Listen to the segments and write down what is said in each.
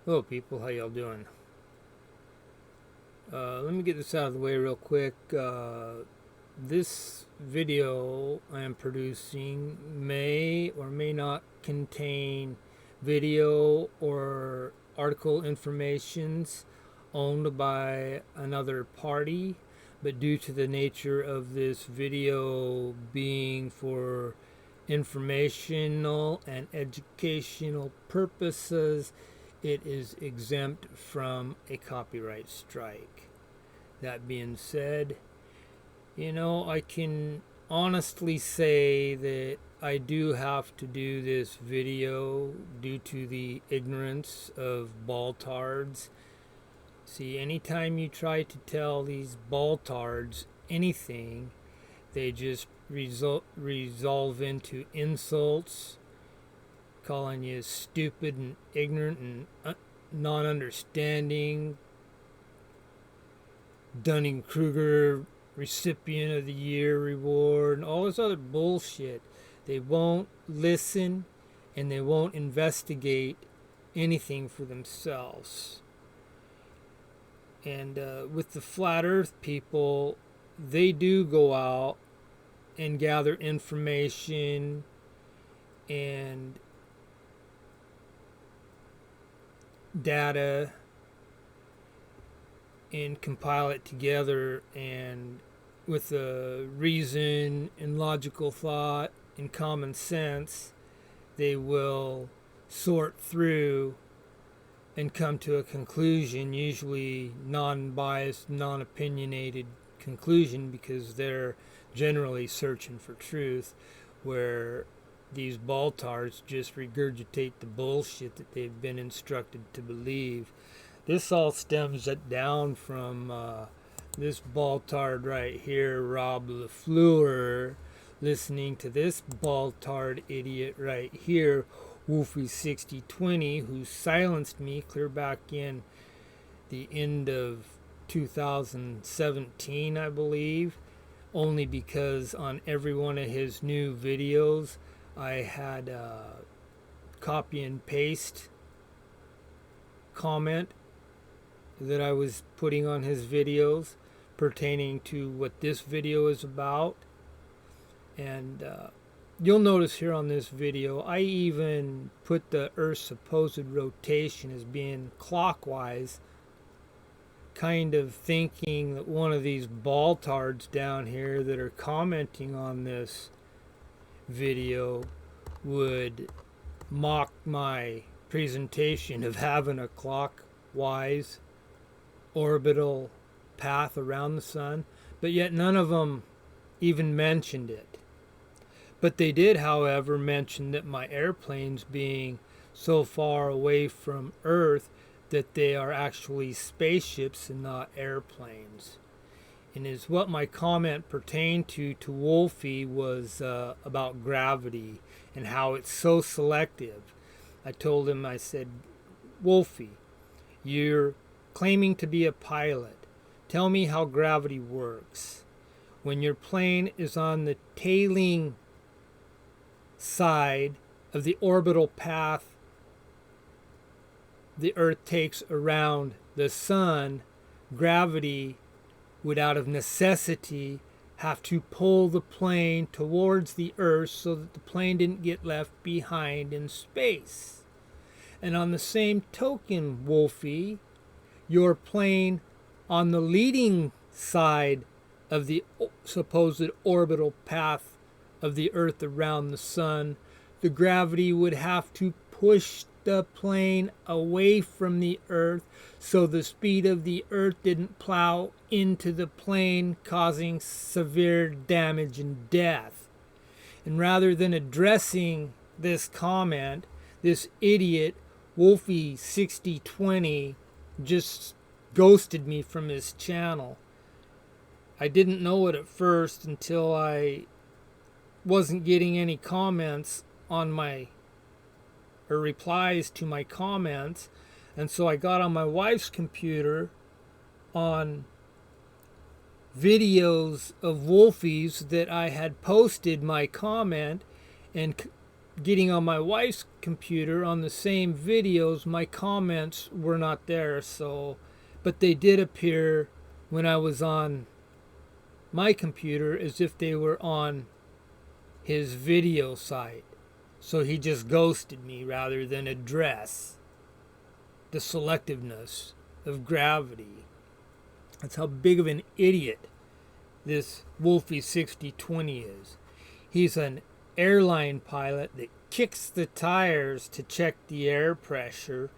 Hello people, how y'all doing? Let me get this out of the way real quick. This video I am producing may or may not contain video or article informations owned by another party, but due to the nature of this video being for informational and educational purposes, it is exempt from a copyright strike. That being said, I can honestly say that I do have to do this video due to the ignorance of Balltards. See, anytime you try to tell these Balltards anything, they just resolve into insults, calling you stupid and ignorant and non-understanding, Dunning-Kruger recipient of the year reward, and all this other bullshit. They won't listen and they won't investigate anything for themselves. And with the flat earth people, they do go out and gather information and data and compile it together, and with a reason and logical thought and common sense, they will sort through and come to a conclusion, usually non-biased, non-opinionated conclusion, because they're generally searching for truth, where these Baltards just regurgitate the bullshit that they've been instructed to believe. This all stems down from this Baltard right here, Rob LaFleur, listening to this Baltard idiot right here, Wolfie6020, who silenced me clear back in the end of 2017, I believe, only because on every one of his new videos I had a copy and paste comment that I was putting on his videos pertaining to what this video is about. And you'll notice here on this video, I even put the Earth's supposed rotation as being clockwise, kind of thinking that one of these Baltards down here that are commenting on this video would mock my presentation of having a clockwise orbital path around the sun, but yet none of them even mentioned it. But they did, however, mention that my airplanes being so far away from Earth that they are actually spaceships and not airplanes. And is what my comment pertained to Wolfie was about gravity and how it's so selective. I told him, I said, Wolfie, you're claiming to be a pilot. Tell me how gravity works. When your plane is on the tailing side of the orbital path the Earth takes around the sun, gravity would out of necessity have to pull the plane towards the Earth so that the plane didn't get left behind in space. And on the same token, Wolfie, your plane on the leading side of the supposed orbital path of the Earth around the sun, the gravity would have to push the plane away from the Earth so the speed of the Earth didn't plow into the plane, causing severe damage and death. And rather than addressing this comment, this idiot Wolfie6020 just ghosted me from his channel. I didn't know it at first until I wasn't getting any comments on my or replies to my comments, and so I got on my wife's computer on videos of Wolfies that I had posted my comment and getting on my wife's computer on the same videos, my comments were not there. So, but they did appear when I was on my computer as if they were on his video site. So he just ghosted me rather than address the selectiveness of gravity. That's how big of an idiot this Wolfie 6020 is. He's an airline pilot that kicks the tires to check the air pressure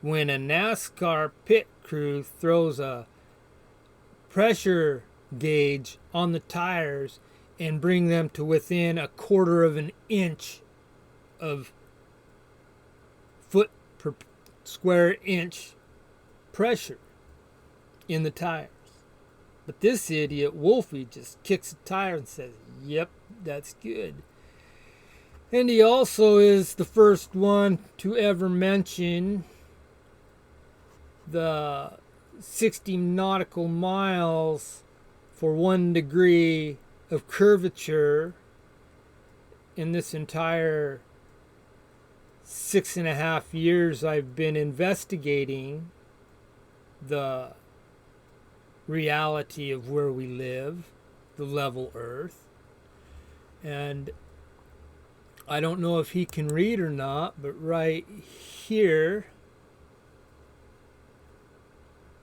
when a NASCAR pit crew throws a pressure gauge on the tires and bring them to within a quarter of an inch of foot per square inch pressure in the tires. But this idiot Wolfie just kicks the tire and says, yep, that's good. And he also is the first one to ever mention the 60 nautical miles for 1 degree of curvature in this entire 6.5 years I've been investigating the reality of where we live, the level Earth. And I don't know if he can read or not, but right here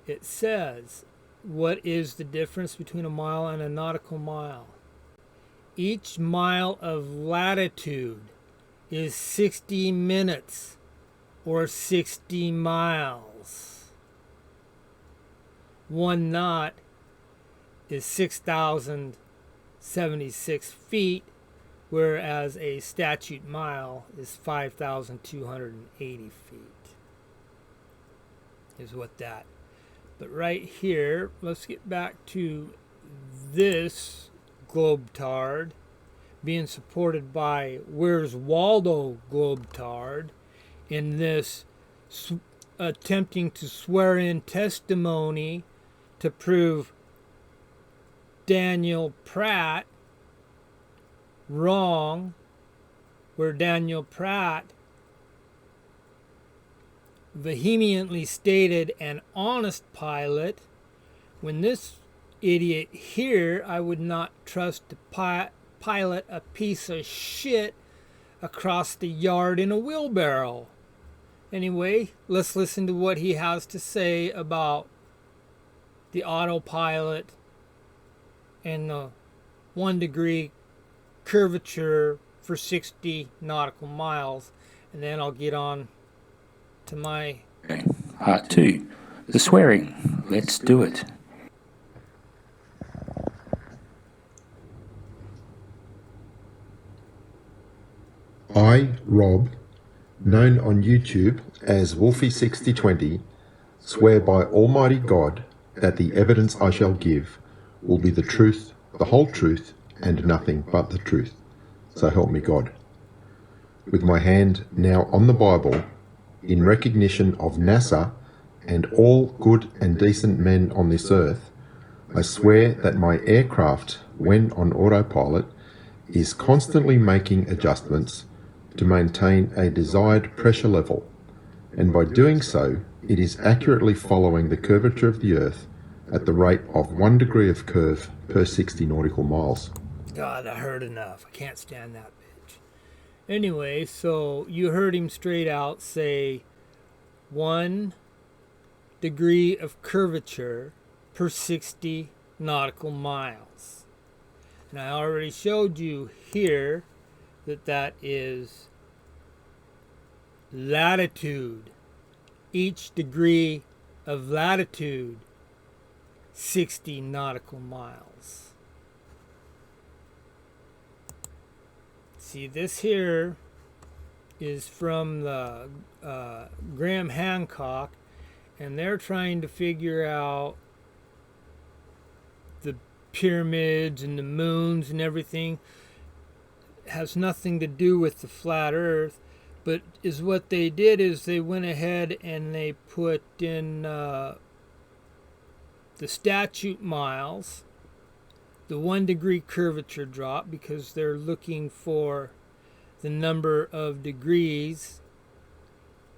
it says, what is the difference between a mile and a nautical mile? Each mile of latitude is 60 minutes or 60 miles. 1 knot is 6,076 feet, whereas a statute mile is 5,280 feet. Is what that. But right here, let's get back to this Globetard being supported by Where's Waldo Globetard in this attempting to swear in testimony to prove Daniel Pratt wrong, where Daniel Pratt vehemently stated an honest pilot, when this idiot here, I would not trust to pilot a piece of shit across the yard in a wheelbarrow. Anyway, let's listen to what he has to say about the autopilot and the 1 degree curvature for 60 nautical miles, and then I'll get on to my... Okay. Part 2. The swearing. Let's do it. I, Rob, known on YouTube as Wolfie6020, swear by Almighty God that the evidence I shall give will be the truth, the whole truth, and nothing but the truth. So help me God. With my hand now on the Bible, in recognition of NASA and all good and decent men on this earth, I swear that my aircraft, when on autopilot, is constantly making adjustments to maintain a desired pressure level, and by doing so, it is accurately following the curvature of the Earth at the rate of 1 degree of curve per 60 nautical miles. God, I heard enough. I can't stand that bitch. Anyway, so you heard him straight out say 1 degree of curvature per 60 nautical miles. And I already showed you here that that is latitude. Each degree of latitude, 60 nautical miles. See, this here is from the Graham Hancock, and they're trying to figure out the pyramids and the moons and everything. It has nothing to do with the flat earth, but is what they did is they went ahead and they put in the statute miles, the 1 degree curvature drop, because they're looking for the number of degrees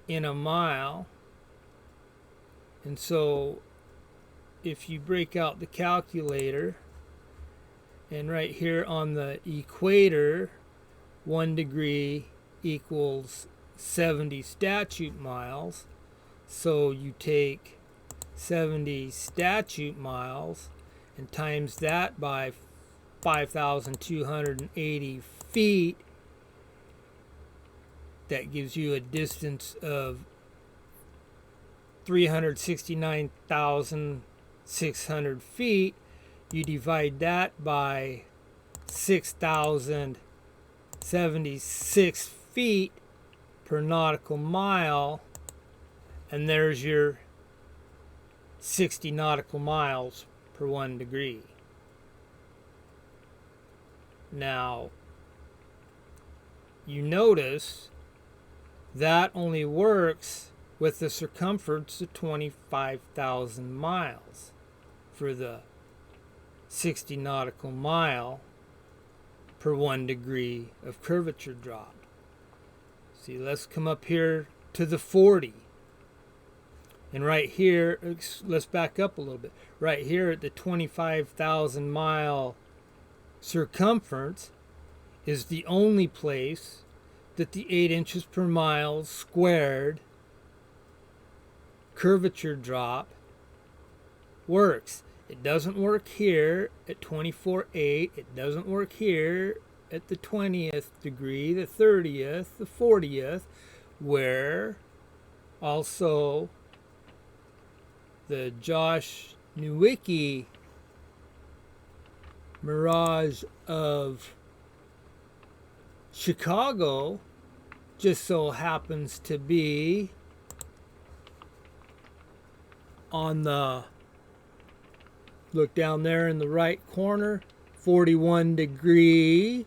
in a mile. And so if you break out the calculator, and right here on the equator, 1 degree equals 70 statute miles. So you take 70 statute miles and times that by 5,280 feet. That gives you a distance of 369,600 feet. You divide that by 6,076 feet per nautical mile, and there's your 60 nautical miles per 1 degree. Now, you notice that only works with the circumference of 25,000 miles for the 60 nautical mile per 1 degree of curvature drop. See, let's come up here to the 40. And right here, let's back up a little bit. Right here at the 25,000 mile circumference is the only place that the 8 inches per mile squared curvature drop works. It doesn't work here at 24.8. It doesn't work here at the 20th degree, the 30th, the 40th, where also the Josh Nowicki Mirage of Chicago just so happens to be on the, look down there in the right corner, 41 degree.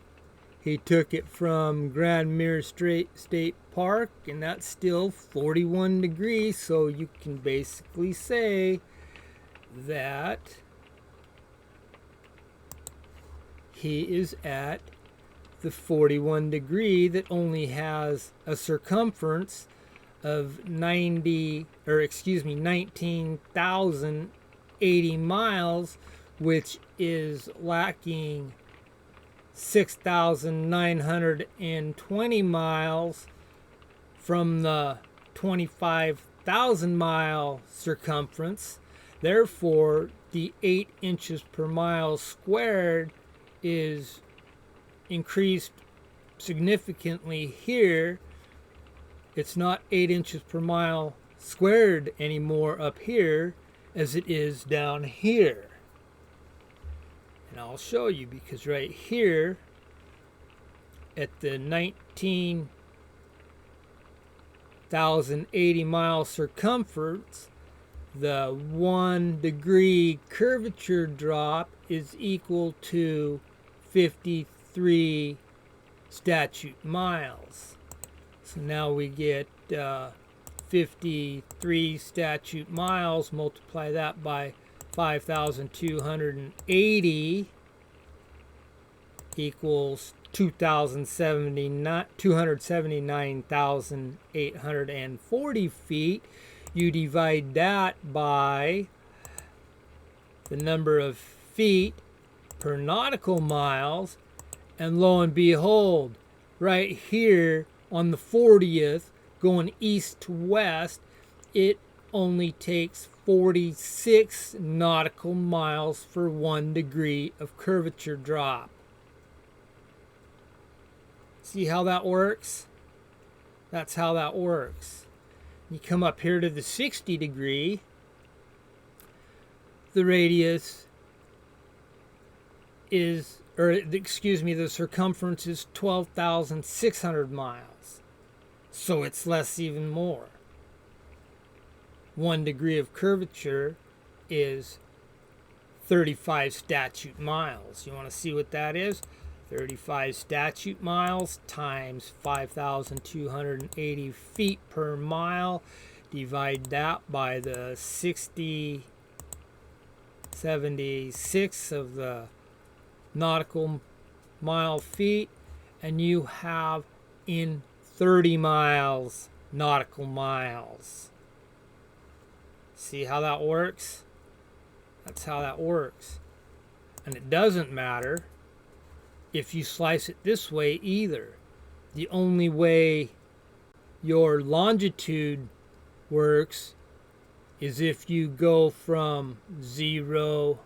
He took it from Grand Mirror State Park, and that's still 41 degrees. So you can basically say that he is at the 41 degree that only has a circumference of 19,080 miles, which is lacking 6,920 miles from the 25,000 mile circumference. Therefore, the 8 inches per mile squared is increased significantly here. It's not 8 inches per mile squared anymore up here as it is down here. And I'll show you, because right here at the 19,080 mile circumference, the 1 degree curvature drop is equal to 53 statute miles. So now we get 53 statute miles, multiply that by 5,280 equals 279,840 feet. You divide that by the number of feet per nautical miles, and lo and behold, right here on the 40th, going east to west, it only takes 46 nautical miles for 1 degree of curvature drop. See how that works? That's how that works. You come up here to the 60 degree, the radius is, the circumference is 12,600 miles. So it's less even more. 1 degree of curvature is 35 statute miles. You want to see what that is? 35 statute miles times 5,280 feet per mile. Divide that by the 76 of the nautical mile feet, and you have in 30 miles, nautical miles. See how that works? That's how that works. And it doesn't matter if you slice it this way either. The only way your longitude works is if you go from 0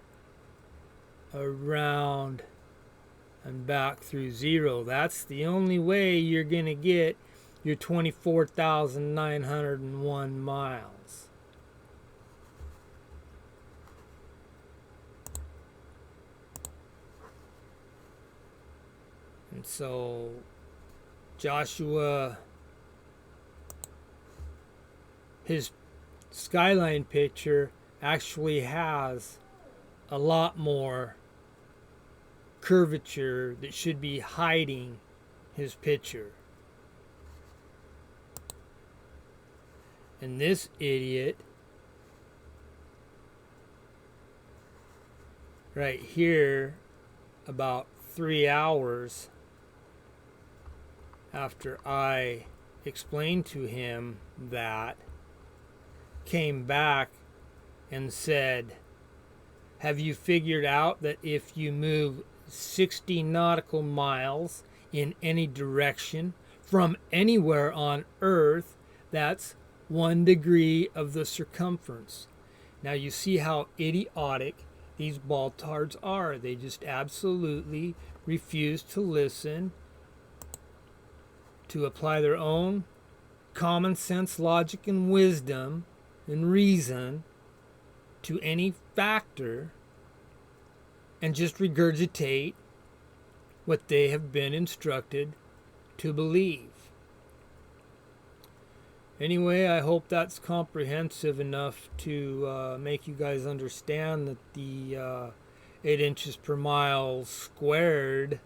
around and back through 0. That's the only way you're going to get your 24,901 miles. And so Joshua, his skyline picture actually has a lot more curvature that should be hiding his picture. And this idiot right here, about 3 hours after I explained to him that, came back and said, have you figured out that if you move 60 nautical miles in any direction from anywhere on Earth, that's 1 degree of the circumference? Now you see how idiotic these Balltards are. They just absolutely refuse to listen, to apply their own common sense, logic, and wisdom and reason to any factor, and just regurgitate what they have been instructed to believe. Anyway, I hope that's comprehensive enough to make you guys understand that the 8 inches per mile squared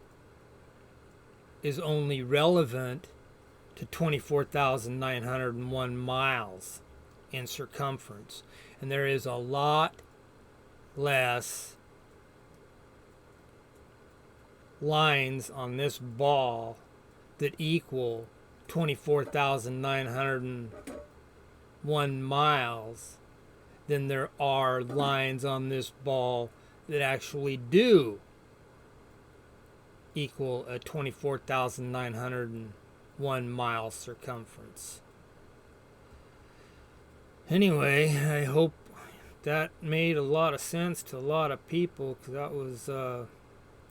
is only relevant to 24,901 miles in circumference. And there is a lot less lines on this ball that equal 24,901 miles than there are lines on this ball that actually do equal a 24,901 mile circumference. Anyway, I hope that made a lot of sense to a lot of people, because that was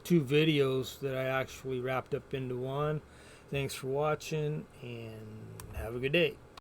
2 videos that I actually wrapped up into one. Thanks for watching, and have a good day.